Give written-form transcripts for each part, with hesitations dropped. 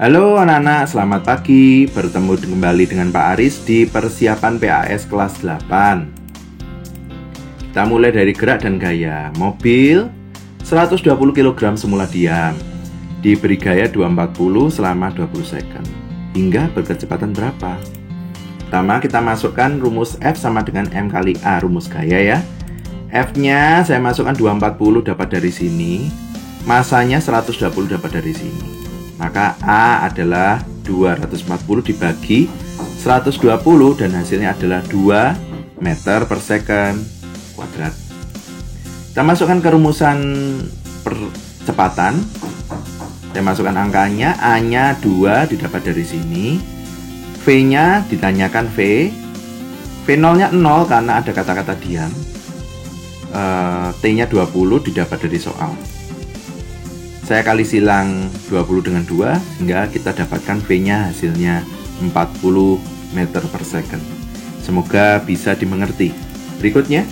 Halo anak-anak, selamat pagi. Bertemu kembali dengan Pak Aris di persiapan PAS kelas 8. Kita mulai dari gerak dan gaya. Mobil 120 kg semula diam, diberi gaya 240 selama 20 second. Hingga berkecepatan berapa? Pertama kita masukkan rumus F sama dengan M kali A, rumus gaya ya. F-nya saya masukkan 240 dapat dari sini, masanya 120 dapat dari sini. Maka A adalah 240 dibagi 120 dan hasilnya adalah 2 meter per second kuadrat. Kita masukkan ke rumusan percepatan. Saya masukkan angkanya, A-nya 2 didapat dari sini. V-nya ditanyakan V. V0-nya 0 karena ada kata-kata diam. T-nya 20 didapat dari soal. Saya kali silang 20 dengan 2 sehingga kita dapatkan V-nya hasilnya 40 meter per second. Semoga bisa dimengerti. Berikutnya,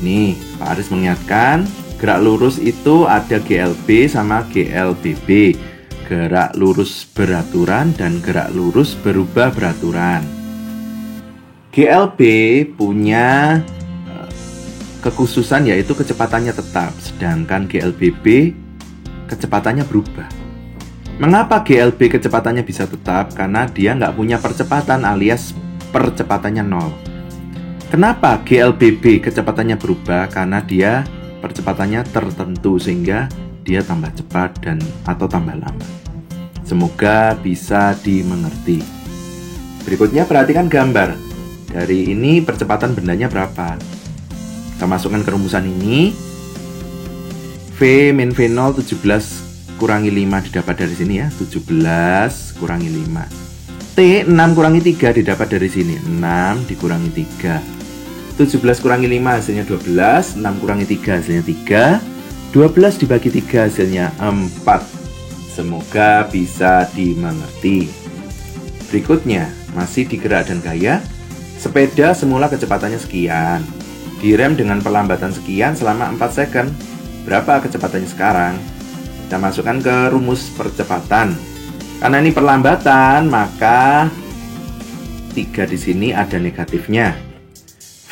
nih Pak Aris mengingatkan gerak lurus itu ada GLB sama GLBB. Gerak lurus beraturan dan gerak lurus berubah beraturan. GLB punya kekhususan yaitu kecepatannya tetap, sedangkan GLBB kecepatannya berubah. Mengapa GLB kecepatannya bisa tetap? Karena dia nggak punya percepatan alias percepatannya 0. Kenapa GLBB kecepatannya berubah? Karena dia percepatannya tertentu sehingga dia tambah cepat dan atau tambah lama. Semoga bisa dimengerti. Berikutnya perhatikan gambar. Dari ini percepatan bendanya berapa? Kita masukkan ke rumusan ini. V min V0 17 kurangi 5 didapat dari sini ya, 17 kurangi 5. T 6 kurangi 3 didapat dari sini, 6 dikurangi 3. 17 kurangi 5 hasilnya 12, 6 kurangi 3 hasilnya 3, 12 dibagi 3 hasilnya 4. Semoga bisa dimengerti. Berikutnya, masih di gerak dan gaya. Sepeda semula kecepatannya sekian, direm dengan perlambatan sekian selama 4 second. Berapa kecepatannya sekarang? Kita masukkan ke rumus percepatan. Karena ini perlambatan, maka 3 di sini ada negatifnya.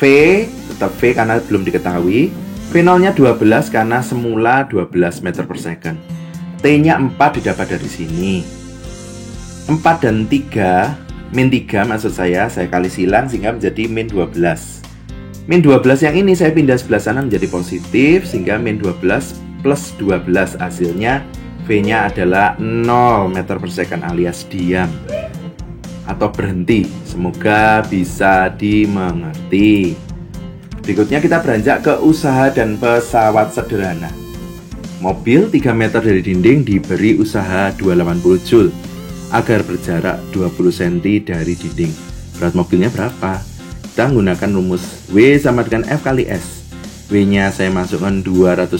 V, tetap V karena belum diketahui. V0-nya 12 karena semula 12 meter per second. T-nya 4 didapat dari sini. 4 dan 3, min 3 maksud saya kali silang sehingga menjadi min 12. Min 12 yang ini saya pindah sebelah sana menjadi positif sehingga min 12 plus 12 hasilnya V-nya adalah 0 meter per second alias diam atau berhenti. Semoga bisa dimengerti. Berikutnya kita beranjak ke usaha dan pesawat sederhana. Mobil 3 meter dari dinding diberi usaha 280 Joule agar berjarak 20 cm dari dinding. Berat mobilnya berapa? Kita menggunakan rumus W sama dengan F kali S. W-nya saya masukkan 280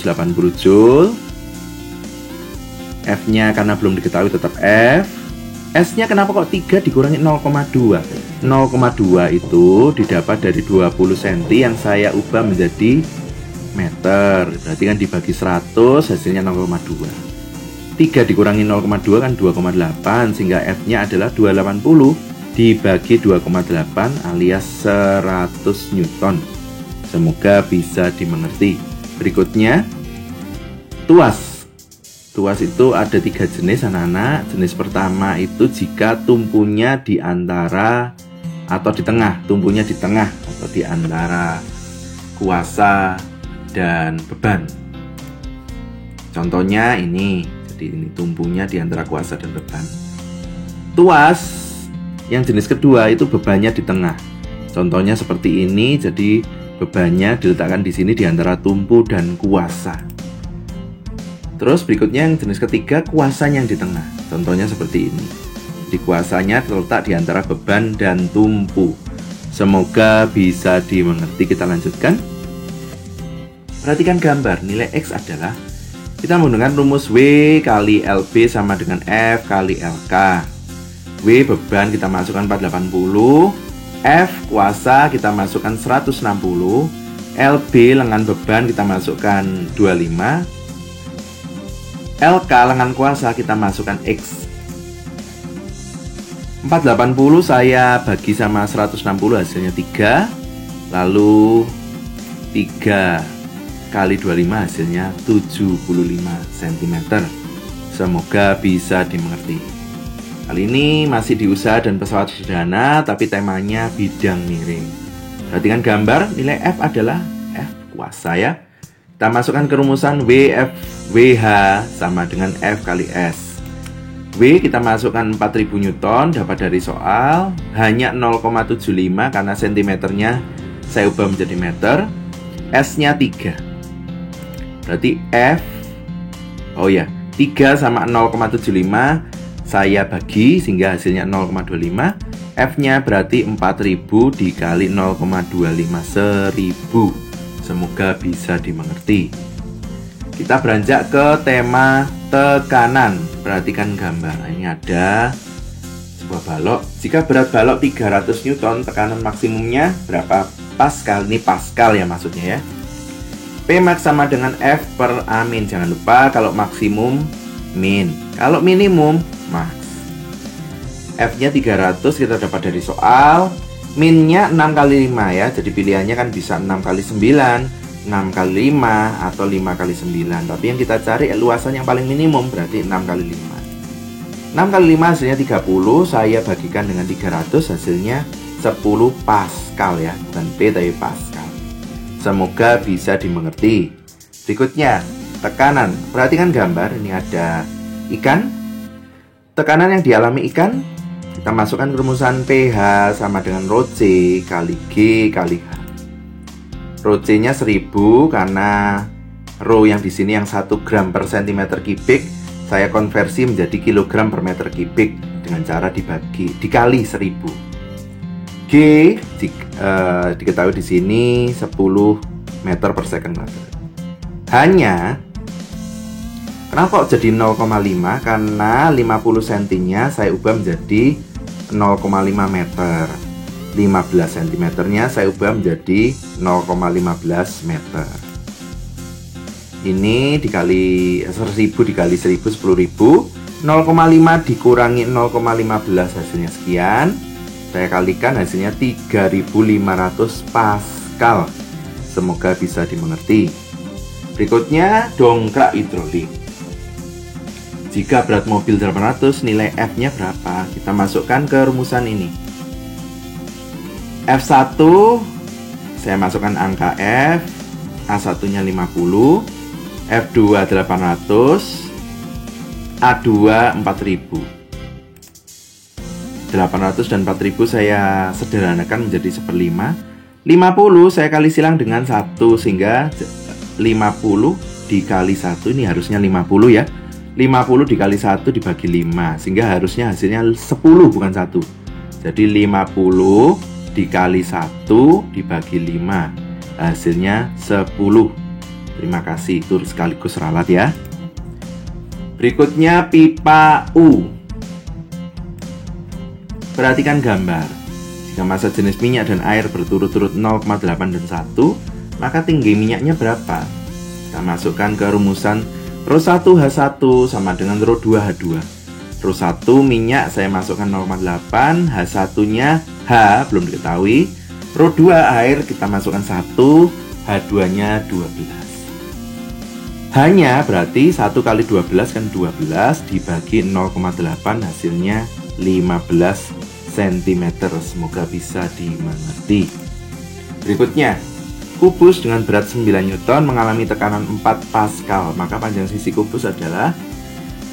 Joule. F-nya karena belum diketahui tetap F. S-nya kenapa kok 3 dikurangi 0,2? 0,2 itu didapat dari 20 cm yang saya ubah menjadi meter. Berarti kan dibagi 100 hasilnya 0,2. 3 dikurangi 0,2 kan 2,8 sehingga F-nya adalah 280 dibagi 2,8 alias 100 Newton. Semoga bisa dimengerti. Berikutnya, tuas. Tuas itu ada 3 jenis anak-anak. Jenis pertama itu jika tumpunya di antara atau di tengah. Tumpunya di tengah atau di antara kuasa dan beban. Contohnya ini. Jadi ini tumpunya di antara kuasa dan beban. Tuas yang jenis kedua itu bebannya di tengah. Contohnya seperti ini, jadi bebannya diletakkan di sini di antara tumpu dan kuasa. Terus berikutnya yang jenis ketiga, kuasanya yang di tengah. Contohnya seperti ini. Di kuasanya terletak di antara beban dan tumpu. Semoga bisa dimengerti. Kita lanjutkan. Perhatikan gambar. Nilai X adalah kita menggunakan rumus W kali LB sama dengan F kali LK. W beban kita masukkan 480, F kuasa kita masukkan 160, LB lengan beban kita masukkan 25, LK lengan kuasa kita masukkan X. 480 saya bagi sama 160 hasilnya 3. Lalu 3 kali 25 hasilnya 75 cm. Semoga bisa dimengerti. Kali ini masih di usaha dan pesawat sederhana, tapi temanya bidang miring. Perhatikan gambar, nilai F adalah F kuasa ya. Kita masukkan ke rumusan WH sama dengan F kali S. W kita masukkan 4000 Newton, dapat dari soal. Hanya 0,75 karena sentimeternya saya ubah menjadi meter. S-nya 3. Berarti F, 3 sama 0,75 saya bagi sehingga hasilnya 0,25. F-nya berarti 4000 dikali 0,25 1000. Semoga bisa dimengerti. Kita beranjak ke tema tekanan. Perhatikan gambar. Ini ada sebuah balok. Jika berat balok 300 Newton, tekanan maksimumnya berapa Pascal? Ini Pascal ya maksudnya ya. P max sama dengan F per A min. Jangan lupa kalau maksimum min. Kalau minimum max. F-nya 300 kita dapat dari soal. Minnya 6 kali 5 ya. Jadi pilihannya kan bisa 6 kali 9, 6 kali 5, atau 5 kali 9. Tapi yang kita cari luasan yang paling minimum, berarti 6 kali 5. 6 kali 5 hasilnya 30. Saya bagikan dengan 300 hasilnya 10 Pascal ya. Bukan P tapi Pascal. Semoga bisa dimengerti. Berikutnya tekanan. Perhatikan gambar. Ini ada ikan. Tekanan yang dialami ikan kita masukkan ke rumusan pH sama dengan rho C kali G kali H. Rho C-nya 1000 karena rho yang di sini yang 1 gram per centimeter kubik saya konversi menjadi kilogram per meter kubik dengan cara dikali 1000. G diketahui di sini 10 meter per second. Hanya kenapa kok jadi 0,5? Karena 50 cm-nya saya ubah menjadi 0,5 meter. 15 cm-nya saya ubah menjadi 0,15 meter. Ini dikali 1000 dikali 1000 10.000. 0,5 dikurangi 0,15 hasilnya sekian. Saya kalikan hasilnya 3500 Pascal. Semoga bisa dimengerti. Berikutnya dongkrak hidrolik. Jika berat mobil 800, nilai F-nya berapa? Kita masukkan ke rumusan ini. F1 saya masukkan angka F, A1-nya 50, F2 800, A2 4000. 800 dan 4000 saya sederhanakan menjadi 1/5. 50 saya kali silang dengan 1 sehingga 50 dikali 1 ini harusnya 50 ya. 50 dikali 1 dibagi 5 sehingga harusnya hasilnya 10 bukan 1. Jadi 50 dikali 1 dibagi 5 hasilnya 10. Terima kasih, itu sekaligus ralat ya. Berikutnya pipa U. Perhatikan gambar. Jika massa jenis minyak dan air berturut-turut 0,8 dan 1, maka tinggi minyaknya berapa? Kita masukkan ke rumusan Rho 1 H1 sama dengan Rho 2 H2. Rho 1 minyak saya masukkan 0,8, H1-nya H belum diketahui. Rho 2 air kita masukkan 1, H2-nya 12. Hanya berarti 1 kali 12 kan 12 dibagi 0,8 hasilnya 15 cm. Semoga bisa dimengerti. Berikutnya kubus dengan berat 9 Newton mengalami tekanan 4 Pascal. Maka panjang sisi kubus adalah,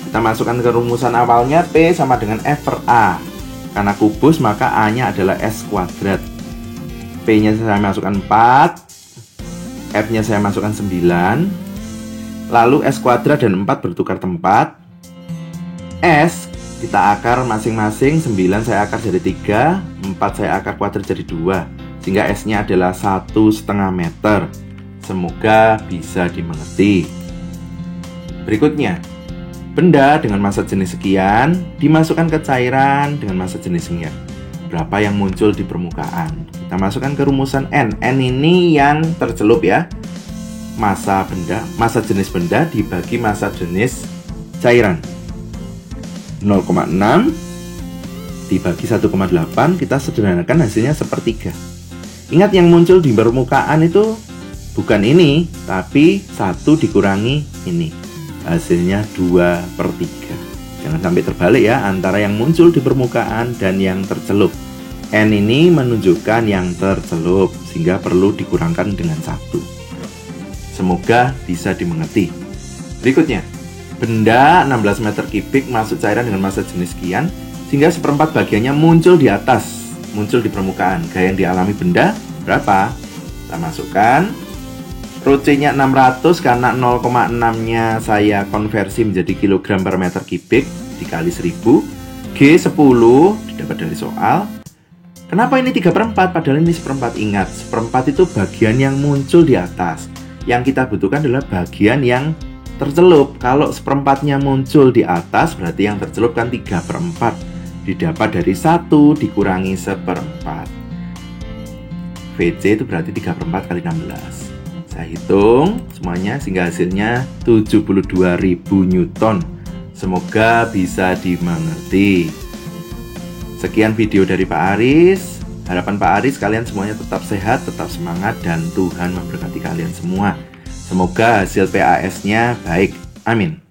kita masukkan ke rumusan awalnya P sama dengan F per A. Karena kubus maka A-nya adalah S kuadrat. P-nya saya masukkan 4, F-nya saya masukkan 9. Lalu S kuadrat dan 4 bertukar tempat. S kita akar masing-masing, 9 saya akar jadi 3, 4 saya akar kuadrat jadi 2. Sehingga S-nya adalah 1,5 meter. Semoga bisa dimengerti. Berikutnya, benda dengan massa jenis sekian dimasukkan ke cairan dengan massa jenis sekian. Berapa yang muncul di permukaan? Kita masukkan ke rumusan N. N ini yang tercelup ya. Massa jenis benda dibagi massa jenis cairan. 0,6 dibagi 1,8, kita sederhanakan hasilnya sepertiga. Ingat, yang muncul di permukaan itu bukan ini, tapi 1 dikurangi ini. Hasilnya 2/3. Jangan sampai terbalik ya, antara yang muncul di permukaan dan yang tercelup. N ini menunjukkan yang tercelup, sehingga perlu dikurangkan dengan 1. Semoga bisa dimengerti. Berikutnya, benda 16 meter kubik masuk cairan dengan massa jenis sekian, sehingga 1/4 bagiannya muncul di atas, muncul di permukaan. Gaya yang dialami benda berapa? Kita masukkan. Rho C-nya 600 karena 0,6-nya saya konversi menjadi kilogram per meter kubik dikali 1000. G 10 didapat dari soal. Kenapa ini 3/4 padahal ini 1/4? Ingat, 1/4 itu bagian yang muncul di atas. Yang kita butuhkan adalah bagian yang tercelup. Kalau 1/4-nya muncul di atas, berarti yang tercelup kan 3/4. Didapat dari 1 dikurangi 1/4. VC itu berarti 3/4 kali 16. Saya hitung semuanya sehingga hasilnya 72.000 Newton. Semoga bisa dimengerti. Sekian video dari Pak Aris. Harapan Pak Aris kalian semuanya tetap sehat, tetap semangat, dan Tuhan memberkati kalian semua. Semoga hasil PAS-nya baik. Amin.